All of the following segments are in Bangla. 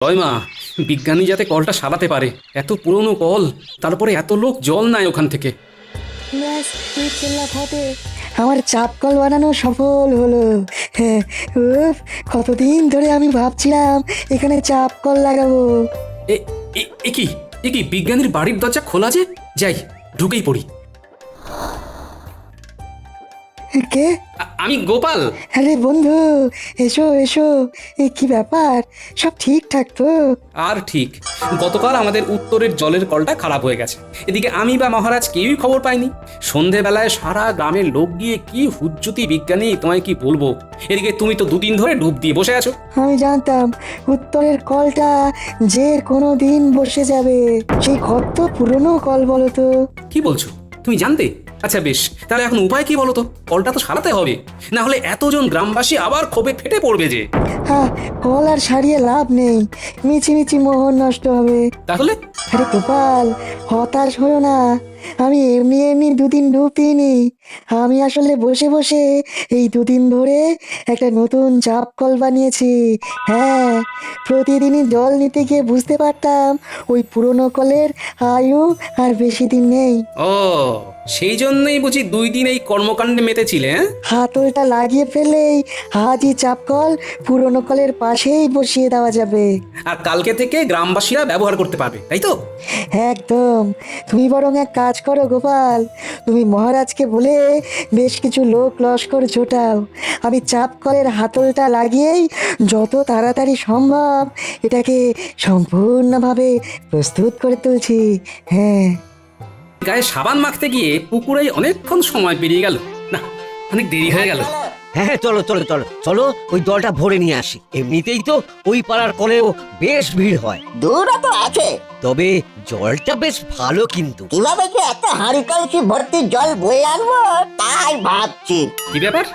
জয় মা, বিজ্ঞানী যাতে কলটা সারাতে পারে। এত পুরনো কল, তারপরে এত লোক জল নেয় ওখান থেকে। ব্যাস, এই চেল্লা ফতে আমার চাপ কল বানানো সফল হলো। হ্যাঁ, উফ, কতদিন ধরে আমি ভাবছিলাম এখানে চাপ কল লাগাবো। এ এ- এ কি এ কি বিজ্ঞানীর বাড়ির দরজা খোলা যে? যাই, ঢুকেই পড়ি। কে? আমি গোপাল। আরে বন্ধু, এসো এসো। কি ব্যাপার, সব ঠিকঠাক তো? আর ঠিক, গতকাল আমাদের উত্তরের জলের কলটা খারাপ হয়ে গেছে। এদিকে আমি বা মহারাজ কেউই খবর পাইনি। সন্ধেবেলায় সারা গ্রামের লোক গিয়ে কি হুজ্জুতি বিজ্ঞানী, তোমায় কি বলবো। এদিকে তুমি তো দুদিন ধরে ডুব দিয়ে বসে আছো। আমি জানতাম উত্তরের কলটা যে কোনো দিন বসে যাবে। সেই কত পুরনো কল বলো তো। কি বলছো, তুমি জানতে? আচ্ছা বেশ, তাহলে এখন উপায় কি বলো তো? কলটা তো সারাতে হবে, না হলে এতজন গ্রামবাসী আবার ক্ষোভে ফেটে পড়বে যে। হ্যাঁ, কল আর সারিয়ে লাভ নেই, মিছিমিছি মোহর নষ্ট হবে। তাহলে আরে গোপাল, হতাশ হয়েও না। আমি এমনি এমনি দুদিন ডুব দিইনি। আমি আসলে বসে বসে এই দুদিন ধরে একটা নতুন চাপ কল বানিয়েছি। হ্যাঁ, প্রতিদিনই জল নিতে গিয়ে বুঝতে পারতাম ওই পুরনো কলের আয়ু আর বেশি দিন নেই। ও, সেই জন্যই বুঝি 2 দিন এই কর্মকাণ্ডে মেতেছিলে, হ্যাঁ? হাতলটা লাগিয়ে ফেলেই আজই চাপ কল পুরনো কলের পাশেই বসিয়ে দেওয়া যাবে। আর কালকে থেকে গ্রামবাসীরা ব্যবহার করতে পারবে, তাই তো? একদম। তুমি বরং এক কাজ করো গোপাল, তুমি মহারাজকে বলে বেশ কিছু লোক লস্কর জোটাও। আমি চাপ কলের হাতলটা লাগিয়েই যত তাড়াতাড়ি সম্ভব এটাকে সম্পূর্ণভাবে প্রস্তুত করে তুলছি। হ্যাঁ। গায়ে সাবান মাখতে গিয়ে পুকুরে অনেকক্ষণ সময় পেরিয়ে গেল। না, অনেক দেরি হয়ে গেল। হ্যাঁ হ্যাঁ, চলো চলো চলো চলো, ওই জলটা ভরে নিয়ে আসি। এমনিতেই তো ওই পাড়ার কলেও বেশ ভিড় হয়, দূরও তো আছে। তবে জলটা বেশ ভালো কিন্তু। কিভাবে যে একটা হাঁড়ি কলসি ভর্তি জল বয়ে আনবো তাই ভাবছি। কি ব্যাপার,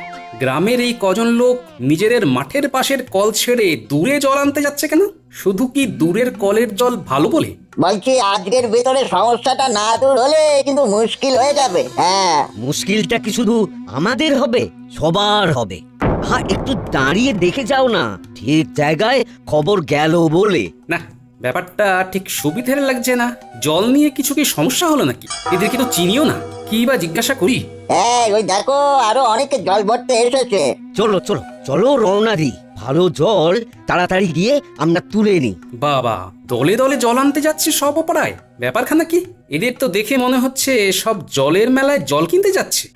গ্রামের এই কজন লোক নিজেদের মাঠের পাশের কল ছেড়ে দূরে জল আনতে যাচ্ছে কেন? শুধু কি দূরের কলের জল ভালো বলে? বলছি আজকের ভেতরে সমস্যাটা না দূর হলে কিন্তু মুশকিল হয়ে যাবে। হ্যাঁ, মুশকিলটা কি শুধু আমাদের হবে? সবার হবে। হ্যাঁ, একটু দাঁড়িয়ে দেখে যাও না, ঠিক জায়গায় খবর গেল বলে। না, ব্যাপারটা ঠিক সুবিধের লাগছে না। জল নিয়ে কিছু কি সমস্যা হলো নাকি? এদের কি তো চিনিও না, কি বা জিজ্ঞাসা করি। হ্যাঁ, ওই দেখো আরো অনেকে জল ভরতে এসেছে। চলো চলো চলো, রওনা দিই। ভালো জল তাড়াতাড়ি গিয়ে আমরা তুলে নিই। বাবা, দলে দলে জল আনতে যাচ্ছে সব অপরায়। ব্যাপারখানা কি? এদের তো দেখে মনে হচ্ছে সব জলের মেলায় জল কিনতে যাচ্ছে।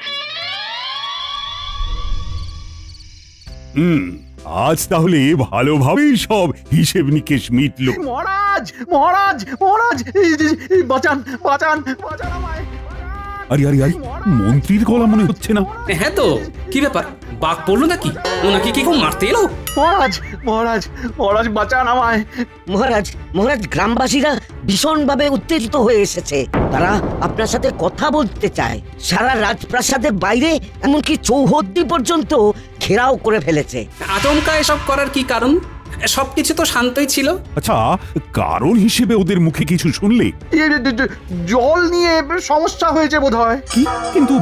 আজ তাহলে ভালোভাবেই সব হিসেব নিকেশ মিটলো। মহারাজ মহারাজ মহারাজ, এই বাঁচান বাঁচান বাঁচান আমায়। আরে আরে আরে, মন্ত্রীর গলা মনে হচ্ছে না। হ্যাঁ তো, কি ব্যাপার, বাঘ পড়লো নাকি? ওনাকে কি কেউ মারতে এলো? মহারাজ মহারাজ মহারাজ, বাঁচান আমায়। মহারাজ মহারাজ, গ্রামবাসীরা ভীষণভাবে উত্তেজিত হয়ে এসেছে। তারা আপনার সাথে কথা বলতে চায়। সারা রাজপ্রাসাদের বাইরে এমনকি চৌহদ্দি পর্যন্ত ঘেরাও করে ফেলেছে। আচমকা এসব করার কি কারণ? সবকিছু তো শান্তই ছিল। আচ্ছা, কারণ হিসেবে ওদের মুখে কিছু শুনলে? জল নিয়ে সমস্যা হয়েছে বোধহয়। কি কিন্তু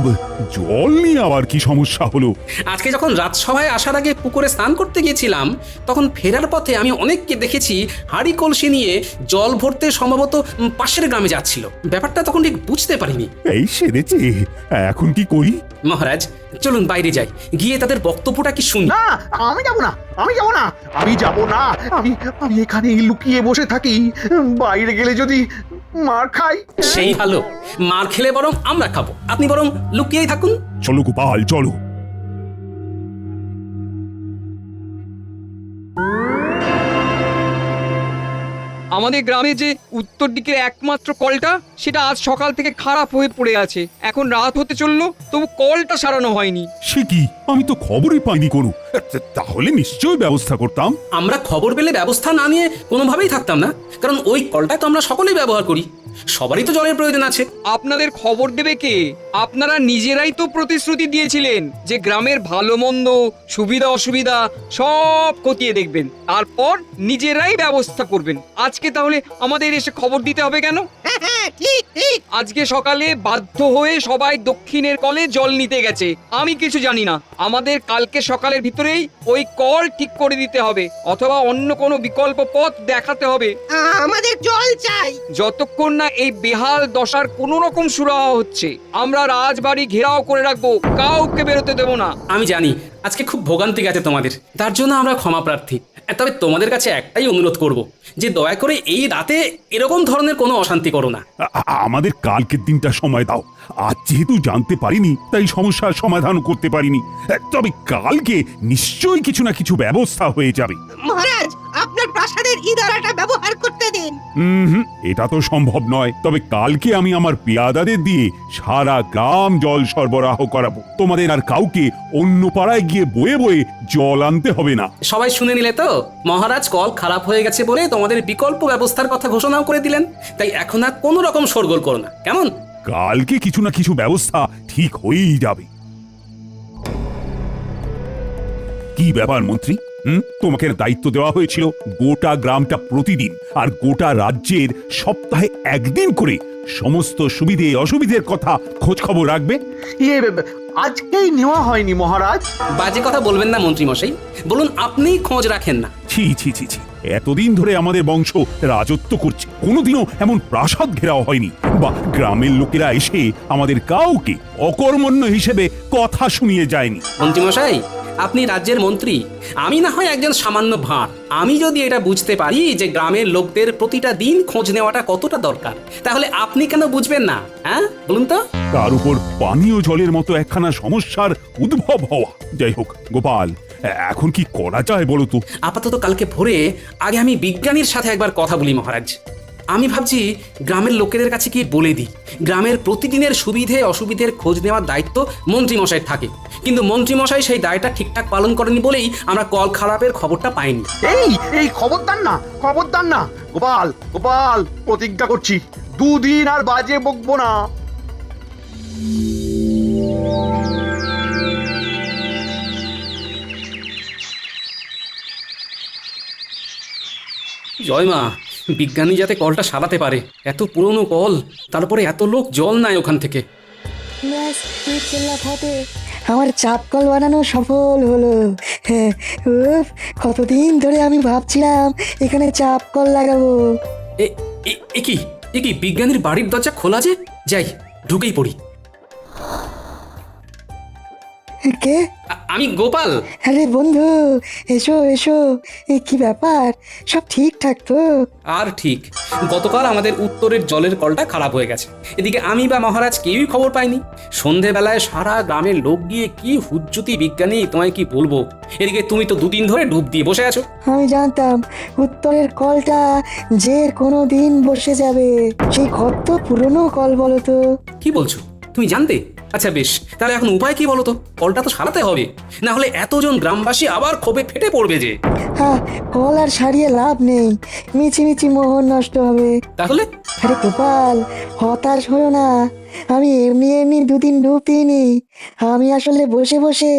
জল নিয়ে আবার কি সমস্যা হলো? আজকে যখন রাজসভায় আসার আগে পুকুরে স্নান করতে গিয়েছিলাম, তখন ফেরার পথে আমি অনেককে দেখেছি হাঁড়ি কলসি নিয়ে জল ভরতে সম্ভবত পাশের গ্রামে যাচ্ছিল। ব্যাপারটা তখন ঠিক বুঝতে পারিনি। এই সেরেছে, এখন কি করি? মহারাজ, চলুন বাইরে যাই, গিয়ে তাদের বক্তব্যটা কি শুনি। না, আমি যাব না, আমি যাব না, আমি যাব না। আমি আমি এখানেই লুকিয়ে বসে থাকি। বাইরে গেলে যদি মার খাই। সেই ভালো, মার খেলে বরং আমরা খাবো, আপনি বরং লুকিয়েই থাকুন। চলো গোপাল, চলো। আমাদের গ্রামে যে উত্তর দিকের একমাত্র কলটা, সেটা আজ সকাল থেকে খারাপ হয়ে পড়ে আছে। এখন রাত হতে চললো, তবু কলটা সারানো হয়নি। সে কি, আমি তো খবরই পাইনি কোনো। তাহলে নিশ্চয়ই ব্যবস্থা করতাম। আমরা খবর পেলে ব্যবস্থা না নিয়ে কোনোভাবেই থাকতাম না, কারণ ওই কলটা তো আমরা সকলেই ব্যবহার করি। সবারই তো জলের প্রয়োজন আছে। আপনাদের খবর দেবে কে? আপনারা নিজেরাই তো প্রতিশ্রুতি দিয়েছিলেন যে গ্রামের ভালো মন্দ সুবিধা অসুবিধা সব খতিয়ে দেখবেন, তারপর নিজেরাই ব্যবস্থা করবেন। আজকে তাহলে আমাদের এসে খবর দিতে হবে কেন? আজকে সকালে বাধ্য হয়ে সবাই দক্ষিণের কলে জল নিতে গেছে, আমি কিছু জানি না। আমাদের কালকে সকালের ভিতরেই ওই কল ঠিক করে দিতে হবে, অথবা অন্য কোনো বিকল্প পথ দেখাতে হবে। আমাদের জল চাই। যতক্ষণ না এই বেহাল দশার কোনো রকম সুরাহা হচ্ছে, আমরা রাজবাড়ি ঘেরাও করে রাখবো, কাউকে বেরোতে দেবো না। আমি জানি আজকে খুব ভোগান্তি গেছে তোমাদের, তার জন্য আমরা ক্ষমা প্রার্থী। তবে তোমাদের কাছে একটাই অনুরোধ করব, যে দয়া করে এই রাতে এরকম ধরনের কোনো অশান্তি করো না। আমাদের কালকের দিনটা সময় দাও। আজ যেহেতু জানতে পারিনি তাই সমস্যার সমাধান করতে পারিনি, তবে কালকে নিশ্চয়ই কিছু না কিছু ব্যবস্থা হয়ে যাবে। মহারাজ, আপনার প্রাসাদের ইদারাটা ব্যবহার করতে দিন। এটা তো সম্ভব নয়। তবে কালকে আমি আমার পেয়াদাদের দিয়ে সারা গ্রাম জল সরবরাহ করাবো। তোমাদের আর কাউকে অন্য পাড়ায় গিয়ে বয়ে বয়ে জল আনতে হবে না। সবাই শুনে নিলে তো? মহারাজ কল খারাপ হয়ে গেছে বলে তোমাদের বিকল্প ব্যবস্থার কথা ঘোষণাও করে দিলেন। তাই এখন আর কোনো রকম শোরগোল করো না, কেমন? কালকে কিছু না কিছু ব্যবস্থা ঠিক হয়েই যাবে। কি ব্যাপার মন্ত্রী, তোমাকে দায়িত্ব দেওয়া হয়েছিল গোটা গ্রামটা প্রতিদিন আর গোটা রাজ্যের সপ্তাহে একদিন করে সমস্ত সুবিধে অসুবিধের কথা খোঁজ খবর রাখবে। আজকেই নেওয়া হয়নি মহারাজ। বাজে কথা বলবেন না মন্ত্রী মশাই, বলুন আপনিই খোঁজ রাখেন না। ছি ছি ছি ছি, এতদিন ধরে আমাদের বংশ রাজত্ব করছে, কোনোদিনও এমন প্রাসাদ ঘেরাও হয়নি, বা গ্রামের লোকেরা এসে আমাদের কাউকে অকর্মণ্য হিসেবে কথা শুনিয়ে যায়নি। মন্ত্রী মশাই, আপনি রাজ্যের মন্ত্রী, আমি না হয় একজন সামান্য ভাঁড়। আমি যদি এটা বুঝতে পারি যে গ্রামের লোকদের প্রতিটা দিন খোঁজ নেওয়াটা কতটা দরকার, তাহলে আপনি কেন বুঝবেন না? হ্যাঁ বলুন তো। তার উপর পানীয় জলের মতো একখানা সমস্যার উদ্ভব হওয়া। যাই হোক গোপাল, এখন কি করা যায় বলো তো? আপাতত কালকে ভোরে আগে আমি বিজ্ঞানীর সাথে একবার কথা বলি মহারাজ। আমি ভাবছি গ্রামের লোকেদের কাছে কি বলে দিই, গ্রামের প্রতিদিনের সুবিধে অসুবিধের খোঁজ নেওয়ার দায়িত্ব মন্ত্রী মশাইয়ের থাকে, কিন্তু মন্ত্রী মশাই সেই দায়টা ঠিকঠাক পালন করেনি বলেই আমরা কল খারাপের খবরটা পাইনি। এই খবরদার না, খবরদার না গোপাল, গোপাল প্রতিজ্ঞা করছি দুদিন আর বাজে বকবো না। জয় মা, বিজ্ঞানী যাতে কলটা সারাতে পারে। এত পুরনো কল, তারপরে এত লোক জল নেয় ওখান থেকে। ব্যাস, বিকেল্লা ফতে আমার চাপ কল বানানো সফল হলো। হ্যাঁ, উফ, কতদিন ধরে আমি ভাবছিলাম এখানে চাপ কল লাগাবো। এ এ- এ কি এ কি বিজ্ঞানীর বাড়ির দরজা খোলা যে? যাই, ঢুকেই পড়ি। কে? আমি গোপাল। আরে বন্ধু, এসো এসো। কি ব্যাপার, সব ঠিকঠাক তো? আর ঠিক, গতকাল আমাদের উত্তরের জলের কলটা খারাপ হয়ে গেছে। এদিকে আমি বা মহারাজ কেউই খবর পাইনি। সন্ধেবেলায় সারা গ্রামের লোক গিয়ে কি হুজ্জুতি বিজ্ঞানী, তোমায় কি বলবো। এদিকে তুমি তো দুদিন ধরে ডুব দিয়ে বসে আছো। আমি জানতাম উত্তরের কলটা যে কোনো দিন বসে যাবে। সেই কত পুরনো কল বলো তো? কি বলছো, তুমি জানতে? আচ্ছা বেশ, তাহলে এখন উপায় কি বলো তো? কলটা তো সারাতে হবে, না হলে এতজন গ্রামবাসী আবার ক্ষোভে ফেটে পড়বে যে। হ্যাঁ, কল আর সারিয়ে লাভ নেই, মিছিমিছি মোহর নষ্ট হবে। তাহলে? আরে গোপাল, হতাশ হয়েও না। আমি এমনি এমনি দুদিন ডুব দিইনি। আমি আসলে বসে বসে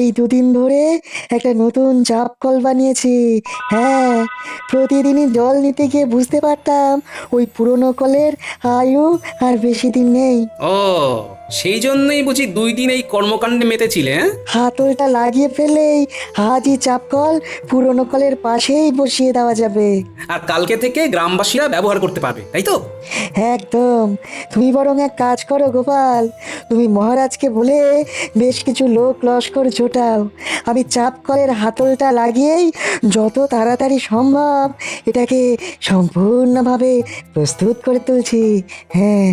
এই দুদিন ধরে একটা নতুন চাপ কল বানিয়েছি। হ্যাঁ, প্রতিদিনই জল নিতে গিয়ে বুঝতে পারতাম ওই পুরনো কলের আয়ু আর বেশি দিন নেই। ও, সেই জন্যই বুঝি 2 দিন এই কর্মকাণ্ডে মেতেছিলে। হ্যাঁ, হাতলটা লাগিয়ে ফেলেই আজই চাপ কল পুরনো কলের পাশেই বসিয়ে দেওয়া যাবে। আর কালকে থেকে গ্রামবাসীরা ব্যবহার করতে পারবে, তাই তো? একদম। তুমি বরং এক কাজ করো গোপাল, তুমি মহারাজকে বলে বেশ কিছু লোক লস্কর জোটাও। আমি চাপ কলের হাতলটা লাগিয়েই যত তাড়াতাড়ি সম্ভব এটাকে সম্পূর্ণভাবে প্রস্তুত করে তুলছি। হ্যাঁ।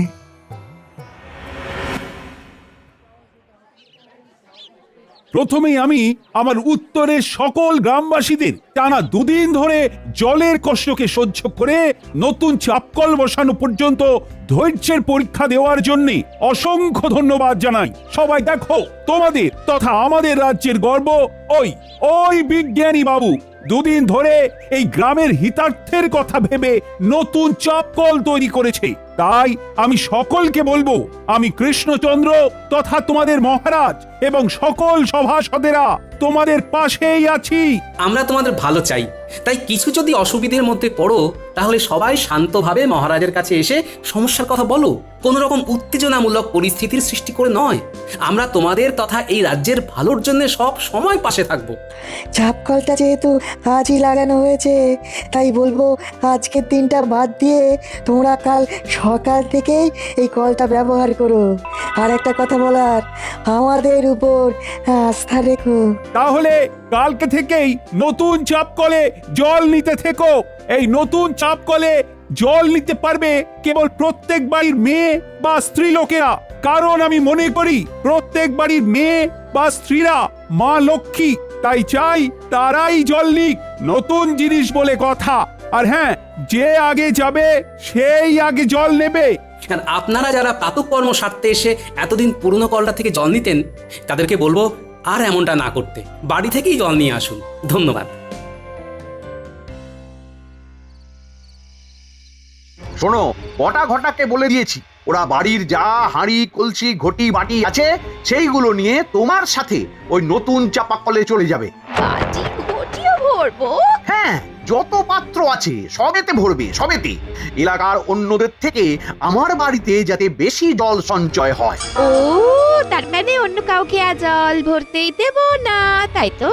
প্রথমেই আমি আমার উত্তরের সকল গ্রামবাসীদের টানা 2 দিন ধরে জলের কষ্টকে সহ্য করে নতুন চাপকল বসানো পর্যন্ত ধৈর্যের পরীক্ষা দেওয়ার জন্য অসংখ্য ধন্যবাদ জানাই। সবাই দেখো, তোমাদের তথা আমাদের রাজ্যের গর্ব ওই বিজ্ঞানী বাবু 2 দিন ধরে এই গ্রামের হিতার্থের কথা ভেবে নতুন চাপকল তৈরি করেছে। তাই আমি সকলকে বলবো, আমি কৃষ্ণচন্দ্র তথা তোমাদের মহারাজ এবং সকল সভাসদেরা তোমাদের পাশেই আছি। আমরা তোমাদের ভালো চাই, তাই কিছু যদি অসুবিধের মধ্যে পড়ো তাহলে সবাই শান্তভাবে মহারাজের কাছে এসে সমস্যার কথা বলো, কোনো রকম উত্তেজনামূলক পরিস্থিতির সৃষ্টি করে নয়। আমরা তোমাদের তথা এই রাজ্যের ভালোর জন্য সব সময় পাশে থাকবো। চাপ কলটা যেহেতু আজই লাগানো হয়েছে, তাই বলবো আজকের দিনটা বাদ দিয়ে তোমরা কাল সকাল থেকেই এই কলটা ব্যবহার করো। আর একটা কথা বলার, আমাদের উপর আস্থা রেখো। তাহলে কালকে থেকেই নতুন চাপ কলে জল নিতে থেকো। এই নতুন চাপ কলে জল নিতে পারবে কেবল প্রত্যেক বাড়ির মেয়ে বা স্ত্রী লোকেরা, কারণ আমি মনে করি প্রত্যেক বাড়ির মেয়ে বা স্ত্রীরা মা লক্ষ্মী, তাই চাই তারাই জল নিক। নতুন জিনিস বলে কথা। আর হ্যাঁ, যে আগে যাবে সেই আগে জল নেবে। আর আপনারা যারা প্রাতঃকর্ম সারতে এসে এতদিন পুরনো কলটা থেকে জল নিতেন, তাদেরকে বলবো আর এমনটা না করতে, বাড়ি থেকেই জল নিয়ে আসুন। ধন্যবাদ। শোনো, বটা ঘটাকে বলে দিয়েছি, ওরা বাড়ির যা হাঁড়ি কলসি ঘটি বাটি আছে সেইগুলো নিয়ে তোমার সাথে ওই নতুন চাপাকলে চলে যাবে। বাটি ঘটিও ভরবো? হ্যাঁ, যত পাত্র আছে সবেতে ভরবে, সবেতে। এলাকার অন্যদের থেকে আমার বাড়িতে যাতে বেশি জল সঞ্চয় হয়। ও, তার মানে অন্য কাউকে আর জল ভরতেই দেব না, তাই তো?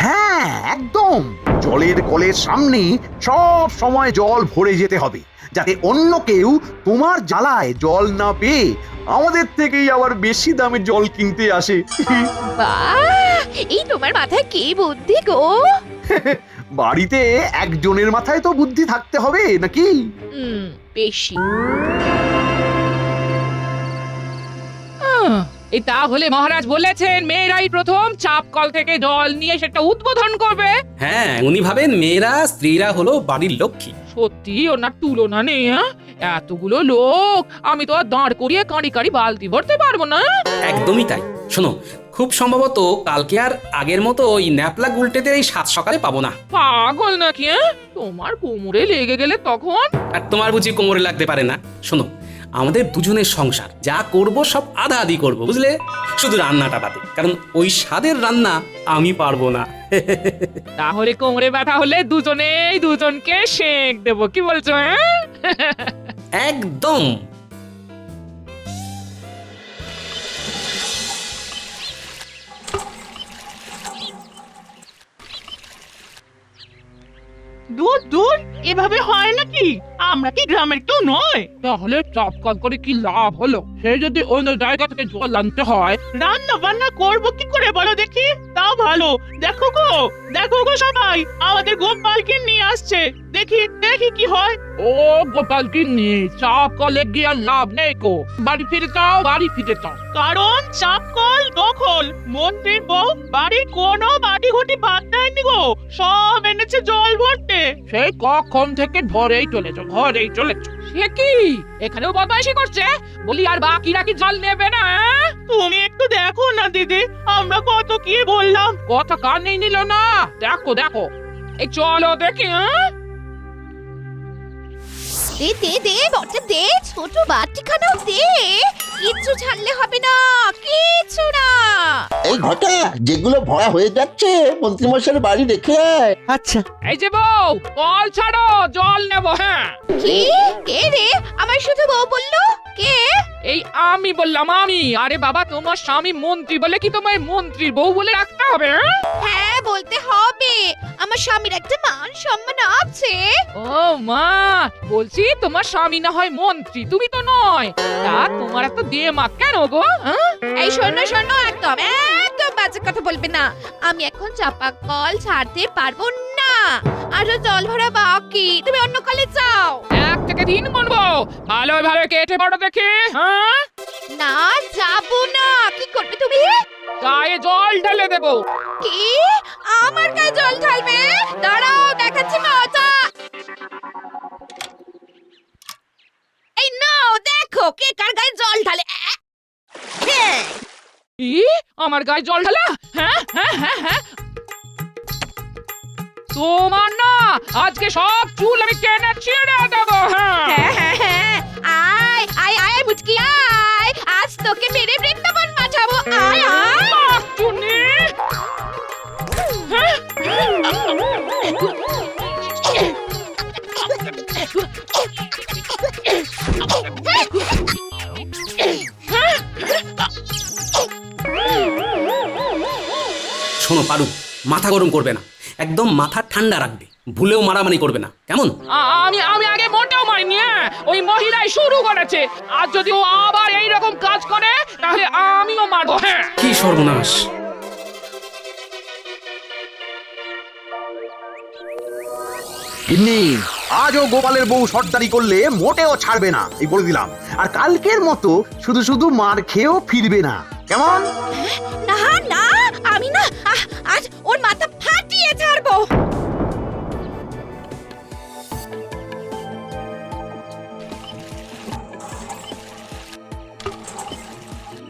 হ্যাঁ, একদম। জলের কলের সামনে সব সময় জল ভরে যেতে হবে, যাতে অন্য কেউ তোমার জ্বালায় জল না পেয়ে আমাদের থেকেই আবার বেশি দামে জল কিনতে আসে। বাহ, এই তোমার মাথায় কি বুদ্ধি গো! বাড়িতে একজনের মাথায় তো বুদ্ধি থাকতে হবে নাকি? বেশি। এই তাহলে মহারাজ বলেছেন মেয়েরাই প্রথম চাপ কল থেকে জল নিয়ে সেটা উদ্বোধন করবে। হ্যাঁ, উনি ভাবেন মেয়েরা স্ত্রীরা হলো বাড়ির লক্ষ্মী। সত্যি ওনার তুলনা নেই। এতগুলো লোক আমি তো আর দাঁড় করিয়ে কাঁড়ি কাঁড়ি বালতি ভরতে পারবো না। একদমই তাই। শোনো, খুব সম্ভবত কালকে আর আগের মতো ওই ন্যাপলা গুলটেদের এই 7 সকালে পাবো না। পাগল নাকি? তোমার কোমরে লেগে গেলে তখন? আর তোমার বুঝি কোমরে লাগতে পারে না? শোনো, আমাদের দুজনের সংসার, যা করব সব আধা আধি করবো, বুঝলে? শুধু রান্নাটা বাদে, কারণ ওই স্বাদের রান্না আমি পারবো না। তাহলে কোমরে ব্যথা হলে দুজনেই দুজনকে সেঁক দেবো, কি বলছো? একদম। দূর দূর, এভাবে হয় নাকি? আমরা কি গ্রামের কেউ নয়? তাহলে চাপ কল করে কি লাভ হলো? সে যদি অন্য জায়গা থেকে জল আনতে হয়। রান্না বান্না করবো কি করে বলো দেখি? তাও ভালো। দেখো গো সবাই, আমাদের গোপালকে নিয়ে আসছে। দেখি দেখি কি হয়। ও গোপাল গিন্নি, চাপ কলে গিয়ে আর লাভ নেই কো। বাড়ি ফিরে যাও, বাড়ি ফিরে যাও। কারণ চাপ কল দখল। মন্ত্রীর বউ বাড়ির কোনো বাটি ঘটি বাদ দেয়নি গো, সব এনেছে জল ভরতে। সেই কখন থেকে ঘরেই চলেছো, ঘরেই চলেছো। সে কি এখানেও বদমাইশি করছে? বলি আর বাকিরা কি জল নেবে না? তুমি একটু দেখো না দিদি, আমরা কত কি বললাম। কথা কানেই নিল না। দেখো দেখো, এই চলো দেখি। দে বটে দে, ছোট বাটিখানাও দে। কিচ্ছু ছাড়লে হবে না, কিচ্ছু না। এই ঘটা যেগুলো ভরা হয়ে যাচ্ছে মন্ত্রীমশাইয়ের বাড়ি রেখে আয়। আচ্ছা, এই যে বউ, কল ছাড়ো, জল নেবো। হ্যাঁ, কি? কে রে? আমার শুধু বউ বললো? কে? এই আমি বললাম, আমি। আরে বাবা, তোমার স্বামী মন্ত্রী বলে কি তোমার মন্ত্রীর বউ বলে রাখতে হবে? হ্যাঁ, বলতে হবে। আমার স্বামীর একটা মান সম্মান আছে। ও মা, বলছি তোমার স্বামী না হয় মন্ত্রী, তুমি তো নয়। তা তোমার এত দেমাগ কেন গো? এই শোনো একদম একদম বাজে কথা বলবে না। আমি এখন চাপা কল ছাড়তে পারবো না, আরো জল ভরা বাকি। তুমি অন্য কলে যাও। 1 থেকে 3 গুনবো, ভালো ভালো কেটে পড়ো দেখি। হ্যাঁ, না, যাবো না। কি করবে তুমি? গায়ে জল ঢেলে দেবো। কি? আমার গায়ে জল ঢালবে? দাঁড়াও, দেখাচ্ছি মজা। এই নাও, দেখো কে কার গায়ে জল ঢালে। আমার গায়ে জল ঢালা? হ্যাঁ হ্যাঁ হ্যাঁ হ্যাঁ, তোমার না আজকে সব চুল আমি টেনে ছিঁড়ে দেবো। হ্যাঁ হ্যাঁ হ্যাঁ হ্যাঁ, পারুক, মাথা গরম করবে না, একদম মাথা ঠান্ডা রাখবে, ভুলেও মারামারি করবে না, কেমন? আমি আমি আগে মোটেও মারিনি, হ্যাঁ? ওই মহিলাই শুরু করেছে। আর যদি ও আবার এইরকম কাজ করে তাহলে আমিও মারবো, হ্যাঁ? কি সর্বনাশ! গিন্নি, আজও গোপালের বউ সর্দারি করলে মোটেও ছাড়বে না, এই বলে দিলাম। আর কালকের মতো শুধু শুধু মার খেয়েও ফিরবে না, কেমন? না না, আমি না আজ ওর মাথা ফাটিয়ে ছাড়বো।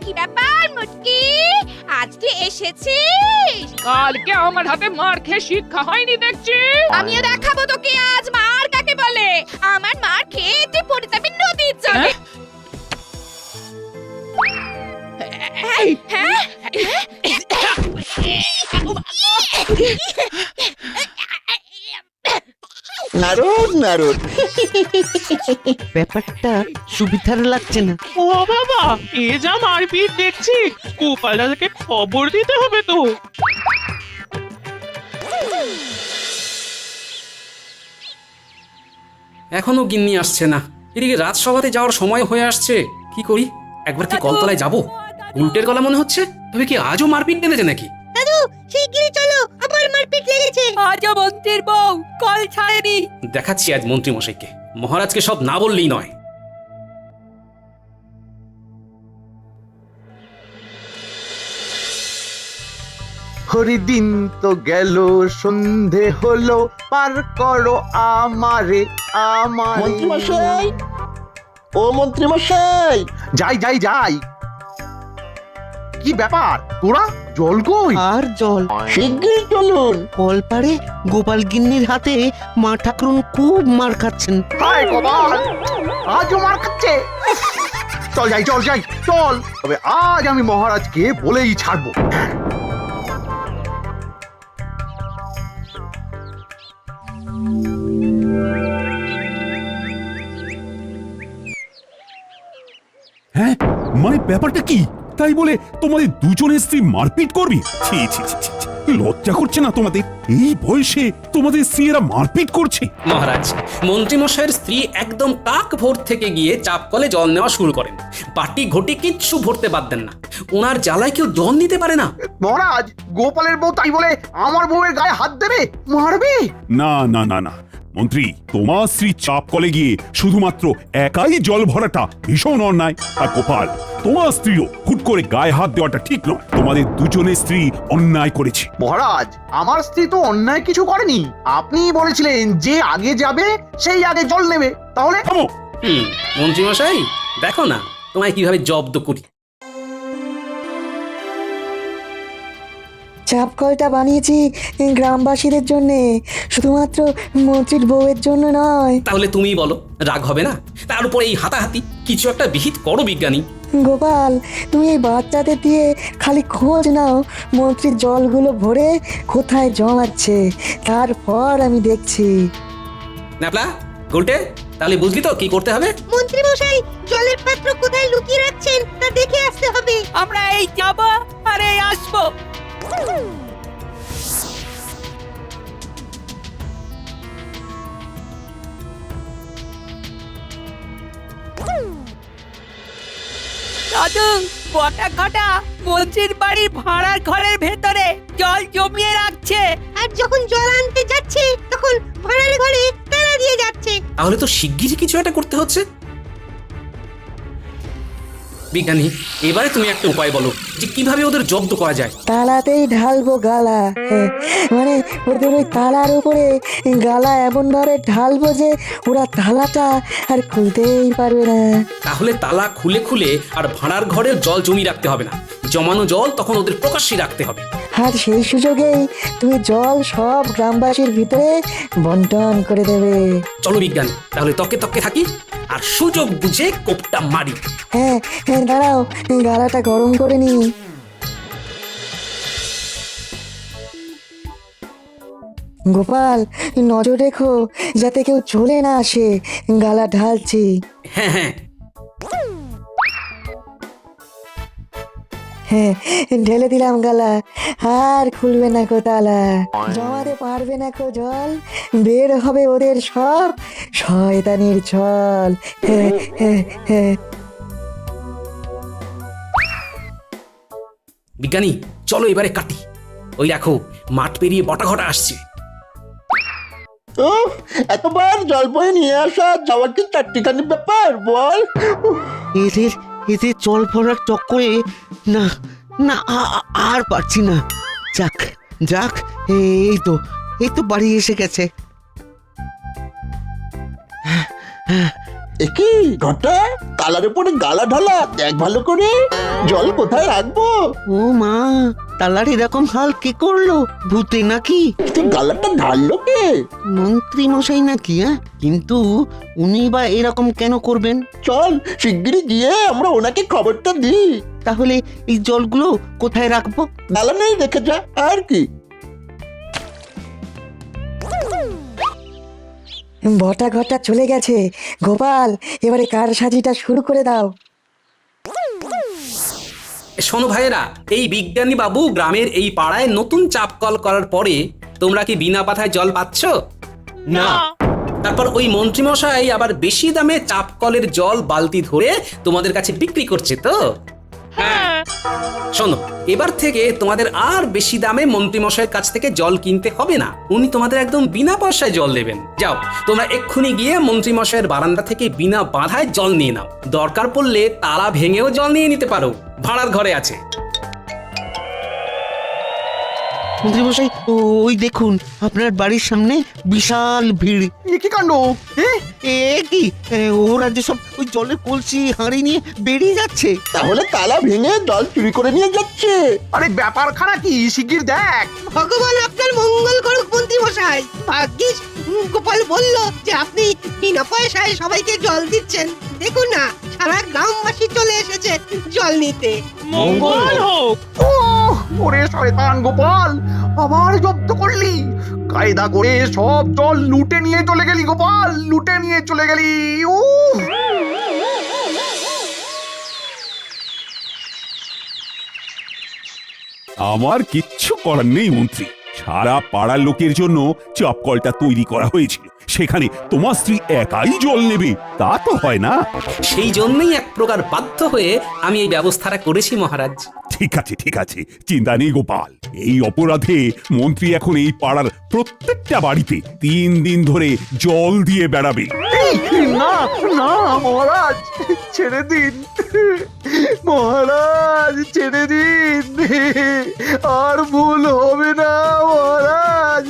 কি ব্যাপার মুটকি, আজকে এসেছিস? কালকে আমার হাতে মার খেয়ে শিক্ষা হয়নি দেখছি। আমিও দেখাবো তোকে আজ মার কাকে বলে। আমার মার খেয়ে তুই পড়ে যাবি নদীর জলে। হ্যাঁ? নারদ নারদ ব্যাপারটা সুবিধার লাগছে না। ও বাবা, এ যা মারপিট দেখছি, গোপাল দাদাকে খবর দিতে হবে তো। এখনো গিন্নি আসছে না, এদিকে রাজসভাতে যাওয়ার সময় হয়ে আসছে। কি করি, একবার কি কলতলায় যাব? উল্টের গলা মনে হচ্ছে, তবে কি আজও মারপিট বেঁধেছে নাকি? আজও মন্ত্রীর বউ কল ছাড়েনি। দেখাচ্ছি আজ মন্ত্রী মশাইকে, মহারাজকে সব না বললেই নয়। হরিদিন তো গেল, সন্ধে হলো, পার করো আমারে আমারে। মন্ত্রীমশাই, ও মন্ত্রীমশাই, যাই যাই যাই। কি ব্যাপার, তোরা জল কই? আর জল শিগগির চলুন। কলপাড়ে গোপাল গিন্নির হাতে মা ঠাকুরুন খুব মার খাচ্ছেন। হায় গোপাল, আজও মার খাচ্ছে। চল যাই চল যাই চল, তবে আজ আমি মহারাজকে বলেই ছাড়বো। হ্যাঁ, মানে ব্যাপারটা কি? তাই বলে তোমাদের দুজনের স্ত্রী মারপিট করবি? ছি ছি ছি ছি, ছি। লজ্জা করছে না তোমাদের? এই বয়সে তোমাদের স্ত্রীরা মারপিট করছে? মহারাজ, মন্ত্রী মশাইয়ের স্ত্রী একদম কাক ভোর থেকে গিয়ে চাপ কলে জল নেওয়া শুরু করেন। বাটি ঘটি কিচ্ছু ভরতে বাদ দেন না। ওনার জ্বালায় কেউ জল নিতে পারে না। মহারাজ, গোপালের বউ তাই বলে আমার বউয়ের গায়ে হাত দেবে, মারবে? না না না না মন্ত্রী, তোমার স্ত্রী চাপ কলে গিয়ে শুধুমাত্র একাই জল ভরাটা ভীষণ অন্যায়। আর গোপাল, তোমার স্ত্রীও হুট করে গায়ে হাত দেওয়াটা ঠিক নয়। তোমাদের দুজনের স্ত্রী অন্যায় করেছে। মহারাজ, আমার স্ত্রী তো অন্যায় কিছু করেনি। আপনি বলেছিলেন যে আগে যাবে সেই আগে জল নেবে, তাহলে? থামো। মন্ত্রী মশাই, দেখো না তোমায় কিভাবে জব্দ করি। চাপ কলটা বানিয়েছি গ্রামবাসীদের জন্যে, শুধুমাত্র মন্ত্রীর বউয়ের জন্য নয়। তাহলে তুমিই বলো, রাগ হবে না? তার উপর এই হাতাহাতি, কিছু একটা বিহিত করো বিজ্ঞানী। গোপাল, তুমি এই বাচ্চাদের দিয়ে খালি খোঁজ নাও মন্ত্রীর জলগুলো ভরে কোথায় জমাচ্ছে, তারপর আমি দেখছি। ন্যাপলা, গুলটে, তাহলে বুঝলি তো কি করতে হবে? মন্ত্রী মশাই জলের পাত্র কোথায় লুকিয়ে রাখছেন তা দেখে আসতে হবে। আমরা এই যাব আর এই আসবো। দাদু, বটা ঘটা মন্ত্রীর বাড়ির ভাড়ার ঘরের ভেতরে জল জমিয়ে রাখছে, আর যখন জল আনতে যাচ্ছে তখন ভাড়ার ঘরে তালা দিয়ে যাচ্ছে। তাহলে তো শিগগিরই কিছু একটা করতে হচ্ছে। বিজ্ঞানী, এবারে তুমি একটা উপায় বলো যে কিভাবে ওদের জব্দ করা যায়। তালাতেই ঢালবো গালা, মানে ওদের ওই তালার উপরে গালা এমন ভাবে ঢালবো যে ওরা তালাটা আর খুলতেই পারবে না। তাহলে তালা খুলে খুলে আর ভাড়ার ঘরের জল জমি রাখতে হবে না, জমানো জল তখন ওদের প্রকাশ্যে রাখতে হবে। আর সেই সুযোগেই তুমি জল সব গ্রামবাসীর ভিতরে বন্টন করে দেবে। চলো বিজ্ঞানী, তাহলে তকে তকে থাকি আর সুযোগ বুঝে কোপটা মারি। হ্যাঁ হ্যাঁ, দাঁড়াও, গালাটা গরম করে নি। গোপাল, নজর রেখো যাতে কেউ চলে না আসে, গালা ঢালছি। হ্যাঁ হ্যাঁ, ঢেলে দিলাম গালা, আর খুলবে না কো তালা। জমাতে পারবে না কো জল, বের হবে ওদের সব শয়তানির ছল। বিজ্ঞানী চলো এবারে কাটি। ওই দেখো মাঠ পেরিয়ে বটাঘটা আসছে। উফ, এতবার জল বয়ে নিয়ে আসা যাওয়ার কি চারটিখানি ব্যাপার বল? এদের এদের জল ভরার চক্করে না না আর পারছি না। যাক যাক, এই তো বাড়ি এসে গেছে। একই ঘটা, কালার উপরে গালা ঢালা, দেখ ভালো করে জল কোথায় রাখবো। ও মা, তালার এরকম হাল কে করলো? ভূতে নাকি? তুই গালাটা ঢাললো কে? মন্ত্রী মশাই নাকি? কিন্তু উনি বা এরকম কেন করবেন? চল শিগগিরই গিয়ে আমরা ওনাকে খবরটা দিই। তাহলে এই জলগুলো কোথায় রাখবো? গালা নেই রেখে যা, আর কি। বটা ঘটা চলে গেছে। গোপাল, এবারে কার সাজিটা শুরু করে দাও। শোনো ভাইয়েরা, এই বিজ্ঞানী বাবু গ্রামের এই পাড়ায় নতুন চাপকল করার পরে তোমরা কি বিনা পাথায় জল পাচ্ছ? না। তারপর ওই মন্ত্রীমশাই আবার বেশি দামে চাপকলের জল বালতি ধরে তোমাদের কাছে বিক্রি করছে তো? হ্যাঁ। শোনো, এবার থেকে তোমাদের আর বেশি দামে মন্ত্রীমশাইয়ের কাছ থেকে জল কিনতে হবে না। উনি তোমাদের একদম বিনা পয়সায় জল দেবেন। যাও তোমরা এক্ষুনি গিয়ে মন্ত্রীমশাইয়ের বারান্দা থেকে বিনা বাধায় জল নিয়ে নাও। দরকার পড়লে তালা ভেঙেও জল নিয়ে নিতে পারো, ভাড়ার ঘরে আছে। মন্ত্রী মশাই, ওই দেখুন আপনার বাড়ির সামনে বিশাল ভিড়। এ কি কাণ্ড? এ কি, ওরা যে সব ওই জলের কলসি হাঁড়ি নিয়ে বেরিয়ে যাচ্ছে। তাহলে তালা ভেঙে জল চুরি করে নিয়ে যাচ্ছে। আরে ব্যাপারখানা কি শিগগির দেখ। ভগবান আপনার মঙ্গল করুক মন্ত্রী মশাই। ভাগ্যিস গোপাল বলল যে আপনি বিনা পয়সায় সবাইকে জল দিচ্ছেন। দেখুন না, সারা গ্রামবাসী চলে এসেছে জল নিতে। মঙ্গল হোক। ওরে শয়তান গোপাল, আবার জব্দ করলি। কায়দা করে সব জল লুটে নিয়ে চলে গেলি গোপাল, লুটে নিয়ে চলে গেলি। আমার কিচ্ছু করার নেই মন্ত্রী। সারা পাড়ার লোকের জন্য চাপকলটা তৈরি করা হয়েছিল, সেখানে তোমার স্ত্রী একাই জল নেবে তা তো হয় না। সেই জন্যই এক প্রকার বাধ্য হয়ে আমি এই ব্যবস্থাটা করেছি মহারাজ। ঠিক আছে, চিন্তা নেই গোপাল। এই অপরাধে মন্ত্রী এখন এই পাড়ার প্রত্যেকটা বাড়িতে 3 দিন ধরে জল দিয়ে বেড়াবে। না না মহারাজ, ছেড়ে দিন মহারাজ, ছেড়ে দিন। আর ভুল হবে না মহারাজ।